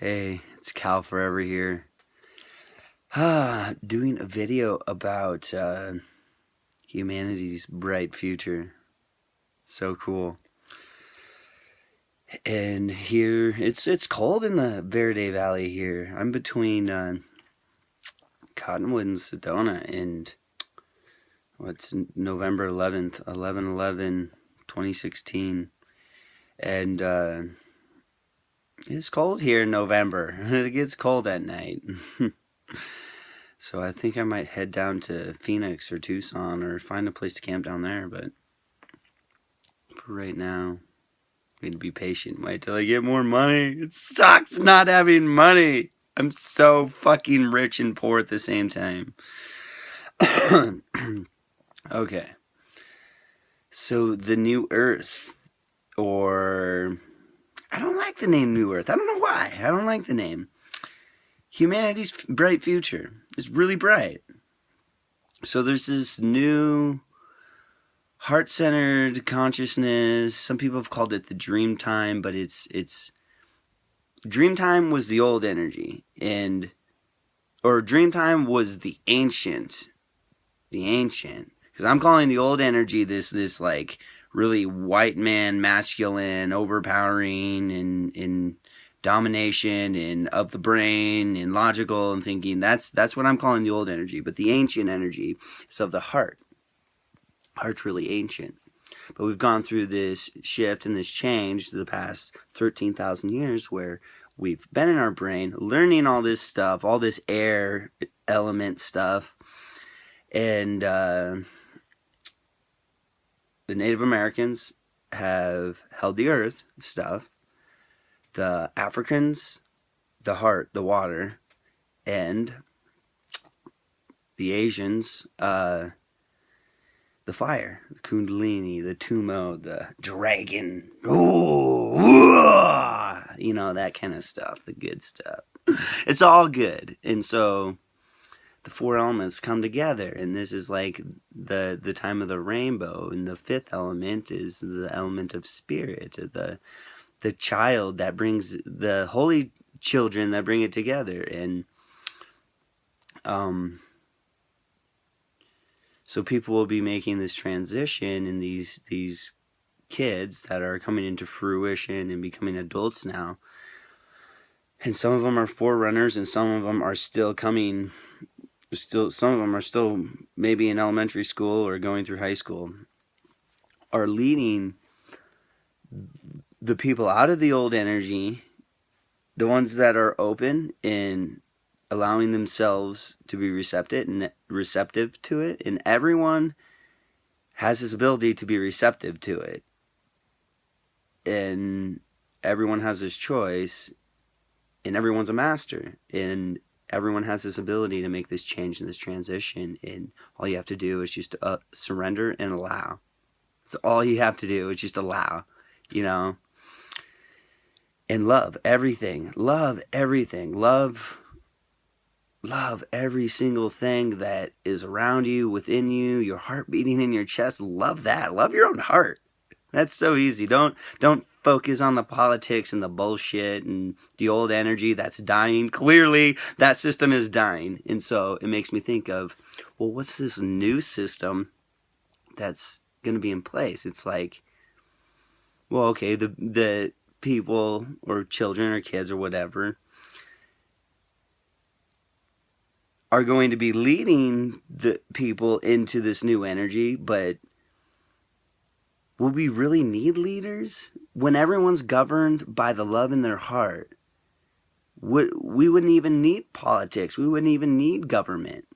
Hey, it's Cal Forever here. Doing a video about humanity's bright future. So cool. And here, it's cold in the Verde Valley here. I'm between Cottonwood and Sedona, and what's November 11th, 11/11/2016. And it's cold here in November. It gets cold at night. So I think I might head down to Phoenix or Tucson or find a place to camp down there, but for right now, I need to be patient. Wait till I get more money. It sucks not having money. I'm so fucking rich and poor at the same time. Okay. So the New Earth, or I don't like the name New Earth. I don't know why. I don't like the name. Humanity's bright future is really bright. So there's this new heart-centered consciousness. Some people have called it the dream time, but it's dream time was the old energy, or dream time was the ancient, because I'm calling the old energy this like really white man, masculine, overpowering, and domination, and of the brain, and logical, and thinking. That's what I'm calling the old energy. But the ancient energy is of the heart. Heart's really ancient. But we've gone through this shift and this change the past 13,000 years, where we've been in our brain learning all this stuff, all this air element stuff. And the Native Americans have held the earth stuff. The Africans, the heart, the water. And the Asians, the fire, the Kundalini, the Tumo, the dragon, you know, that kind of stuff, the good stuff. It's all good. And so the four elements come together, and this is like the time of the rainbow, and the fifth element is the element of spirit, the child that brings, the holy children that bring it together. And so people will be making this transition, and these kids that are coming into fruition and becoming adults now. And some of them are forerunners, and some of them are still coming. Some of them are still maybe in elementary school or going through high school. Are leading the people out of the old energy, the ones that are open and allowing themselves to be receptive to it, and everyone has this ability to be receptive to it, and everyone has this choice, and everyone's a master, and everyone has this ability to make this change and this transition, and all you have to do is just surrender and allow. That's all you have to do, is just allow, you know, and love everything, love every single thing that is around you, within you, your heart beating in your chest. Love that. Love your own heart. That's so easy. Don't focus on the politics and the bullshit and the old energy that's dying. Clearly, that system is dying. And so it makes me think of, well, what's this new system that's going to be in place? It's like, well, okay, the people or children or kids or whatever are going to be leading the people into this new energy, but will we really need leaders when everyone's governed by the love in their heart? We wouldn't even need politics. We wouldn't even need government.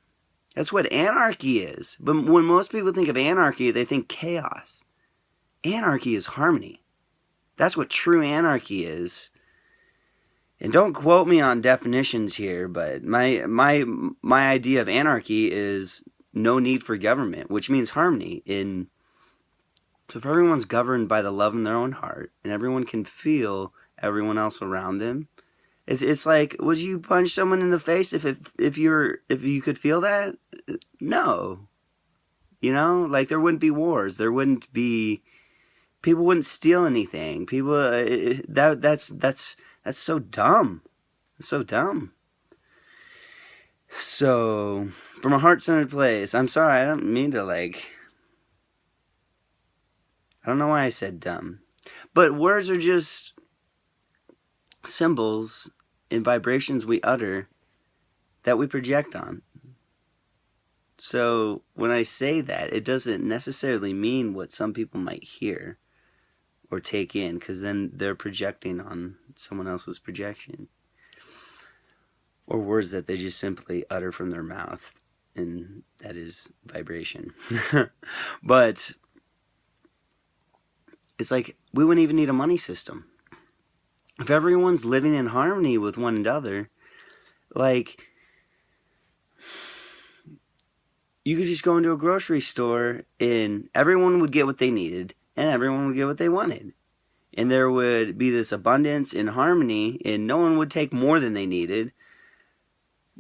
That's what anarchy is. But when most people think of anarchy, they think chaos. Anarchy is harmony. That's what true anarchy is. And don't quote me on definitions here, but my idea of anarchy is no need for government, which means harmony. So if everyone's governed by the love in their own heart, and everyone can feel everyone else around them, it's like, would you punch someone in the face if you could feel that? No. You know, like, there wouldn't be wars. There wouldn't be, people wouldn't steal anything. People that's so dumb. It's so dumb. So, from a heart-centered place, I'm sorry, I don't mean to I don't know why I said dumb. But words are just symbols and vibrations we utter that we project on. So when I say that, it doesn't necessarily mean what some people might hear or take in, because then they're projecting on someone else's projection. Or words that they just simply utter from their mouth, and that is vibration. But it's like we wouldn't even need a money system. If everyone's living in harmony with one another, like, you could just go into a grocery store and everyone would get what they needed and everyone would get what they wanted. And there would be this abundance and harmony, and no one would take more than they needed.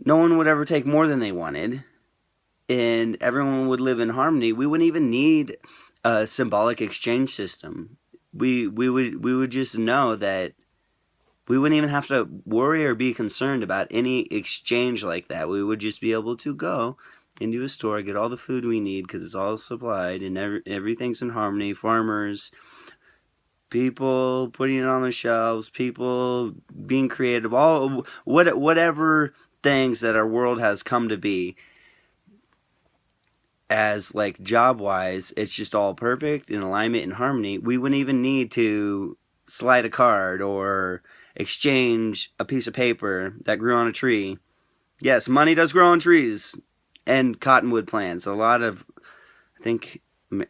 No one would ever take more than they wanted. And everyone would live in harmony. We wouldn't even need a symbolic exchange system. We would just know that we wouldn't even have to worry or be concerned about any exchange like that. We would just be able to go into a store, get all the food we need because it's all supplied and everything's in harmony. Farmers, people putting it on the shelves, people being creative, all whatever things that our world has come to be as like job wise, it's just all perfect in alignment and harmony. We wouldn't even need to slide a card or exchange a piece of paper that grew on a tree. Yes, money does grow on trees and cottonwood plants. A lot of, I think,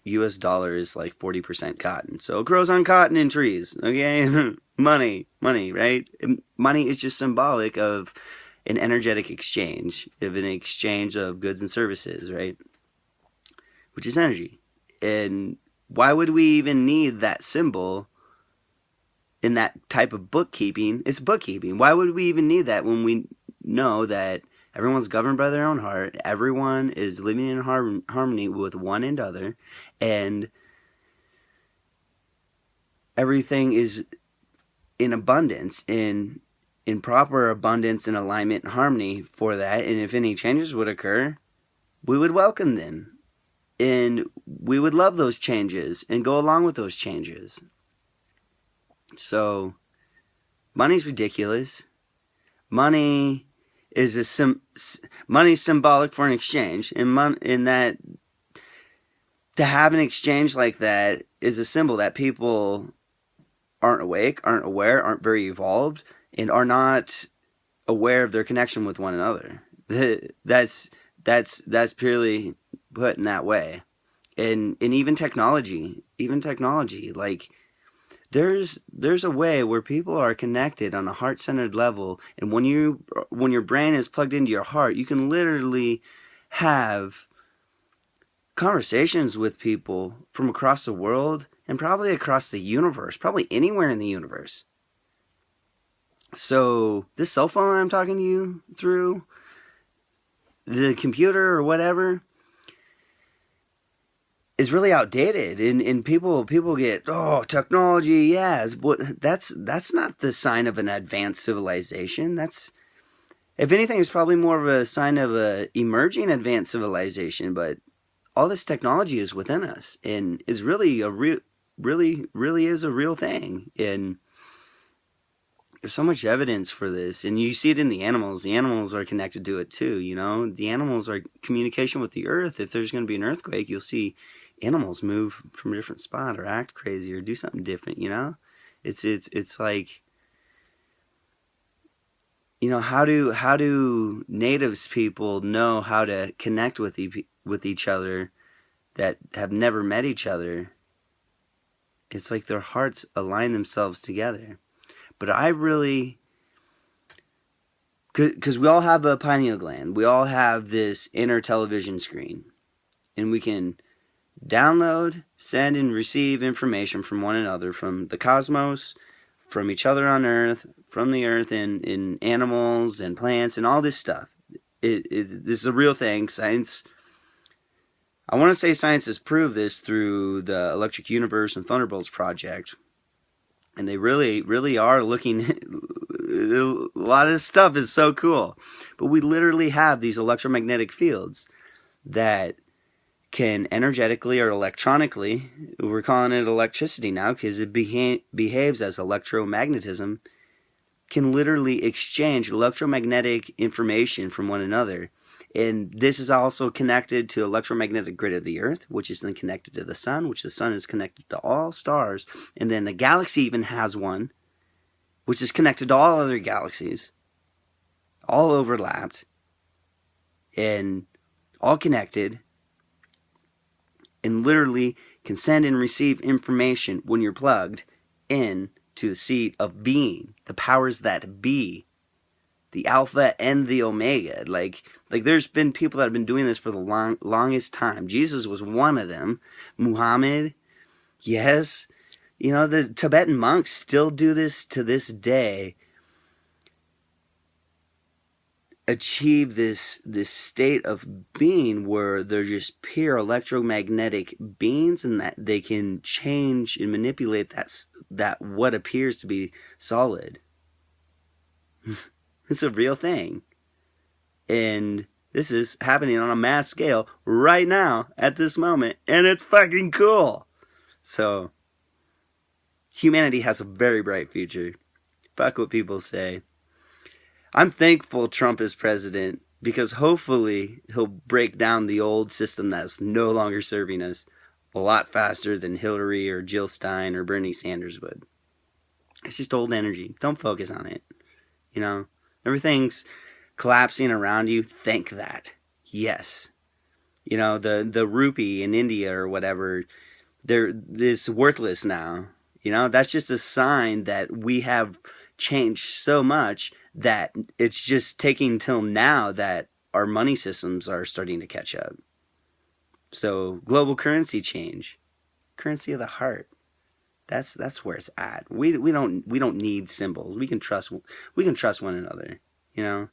US dollar is like 40% cotton. So it grows on cotton and trees, okay? money, right? Money is just symbolic of an energetic exchange, of an exchange of goods and services, right? Which is energy. And why would we even need that symbol in that type of bookkeeping? It's bookkeeping. Why would we even need that when we know that everyone's governed by their own heart, everyone is living in harmony with one another, and everything is in abundance, in proper abundance and alignment and harmony for that. And if any changes would occur, we would welcome them. And we would love those changes and go along with those changes. So, money's ridiculous. Money is money's symbolic for an exchange, and in that to have an exchange like that is a symbol that people aren't awake, aren't aware, aren't very evolved, and are not aware of their connection with one another. That's purely put in that way. And even technology, like there's a way where people are connected on a heart-centered level, and when your brain is plugged into your heart, you can literally have conversations with people from across the world and probably across the universe, probably anywhere in the universe. So this cell phone I'm talking to you through, the computer or whatever, is really outdated, and people get, oh, technology, yeah, that's not the sign of an advanced civilization. That's, if anything, it's probably more of a sign of a emerging advanced civilization. But all this technology is within us and is really really is a real thing. And there's so much evidence for this, and you see it in the animals. The animals are connected to it too. The animals are communication with the earth. If there's going to be an earthquake, you'll see animals move from a different spot or act crazy or do something different. It's like, how do natives people know how to connect with each other that have never met each other? It's like their hearts align themselves together. But I really, because we all have a pineal gland, we all have this inner television screen, and we can download, send, and receive information from one another, from the cosmos, from each other on Earth, from the Earth, in animals and plants and all this stuff. This is a real thing. Science, I want to say science has proved this through the Electric Universe and Thunderbolts project. And they really are looking A lot of this stuff is so cool. But we literally have these electromagnetic fields that can energetically or electronically, we're calling it electricity now because it behaves as electromagnetism, can literally exchange electromagnetic information from one another. And this is also connected to electromagnetic grid of the Earth, which is then connected to the sun, which the sun is connected to all stars. And then the galaxy even has one, which is connected to all other galaxies, all overlapped, and all connected, and literally can send and receive information when you're plugged in to the seat of being, the powers that be, the Alpha and the Omega. Like there's been people that have been doing this for the longest time. Jesus was one of them. Muhammad, yes. You know, the Tibetan monks still do this to this day. Achieve this state of being where they're just pure electromagnetic beings, and that they can change and manipulate that what appears to be solid. It's a real thing. And this is happening on a mass scale right now at this moment, and it's fucking cool. So humanity has a very bright future. Fuck what people say. I'm thankful Trump is president because hopefully he'll break down the old system that's no longer serving us a lot faster than Hillary or Jill Stein or Bernie Sanders would. It's just old energy. Don't focus on it. You know, everything's collapsing around you. Thank that. Yes. You know, the rupee in India or whatever, it's worthless now. You know, that's just a sign that we have changed so much that it's just taking till now that our money systems are starting to catch up. So global currency change, currency of the heart. That's where it's at. We don't need symbols. We can trust one another. You know,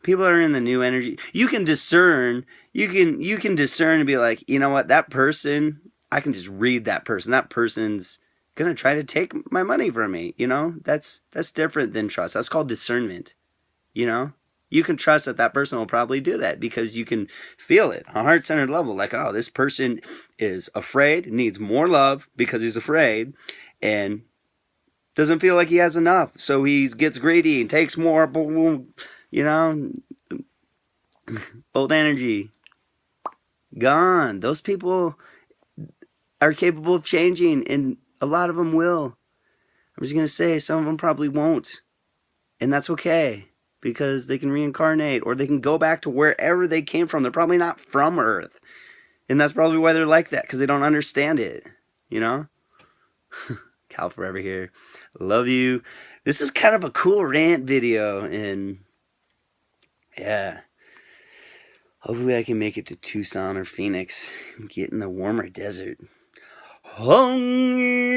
people are in the new energy. You can discern. You can discern and be like, you know what, that person. I can just read that person. That person's gonna try to take my money from me. You know, that's different than trust. That's called discernment. You know, you can trust that person will probably do that because you can feel it on a heart-centered level. Like, oh, this person is afraid, needs more love because he's afraid, and doesn't feel like he has enough. So he gets greedy and takes more. You know, old energy gone. Those people are capable of changing, and a lot of them will. I was going to say some of them probably won't. And that's okay, because they can reincarnate or they can go back to wherever they came from. They're probably not from Earth. And that's probably why they're like that, because they don't understand it. You know? Cal Forever here. Love you. This is kind of a cool rant video. And yeah. Hopefully I can make it to Tucson or Phoenix and get in the warmer desert. Hungry.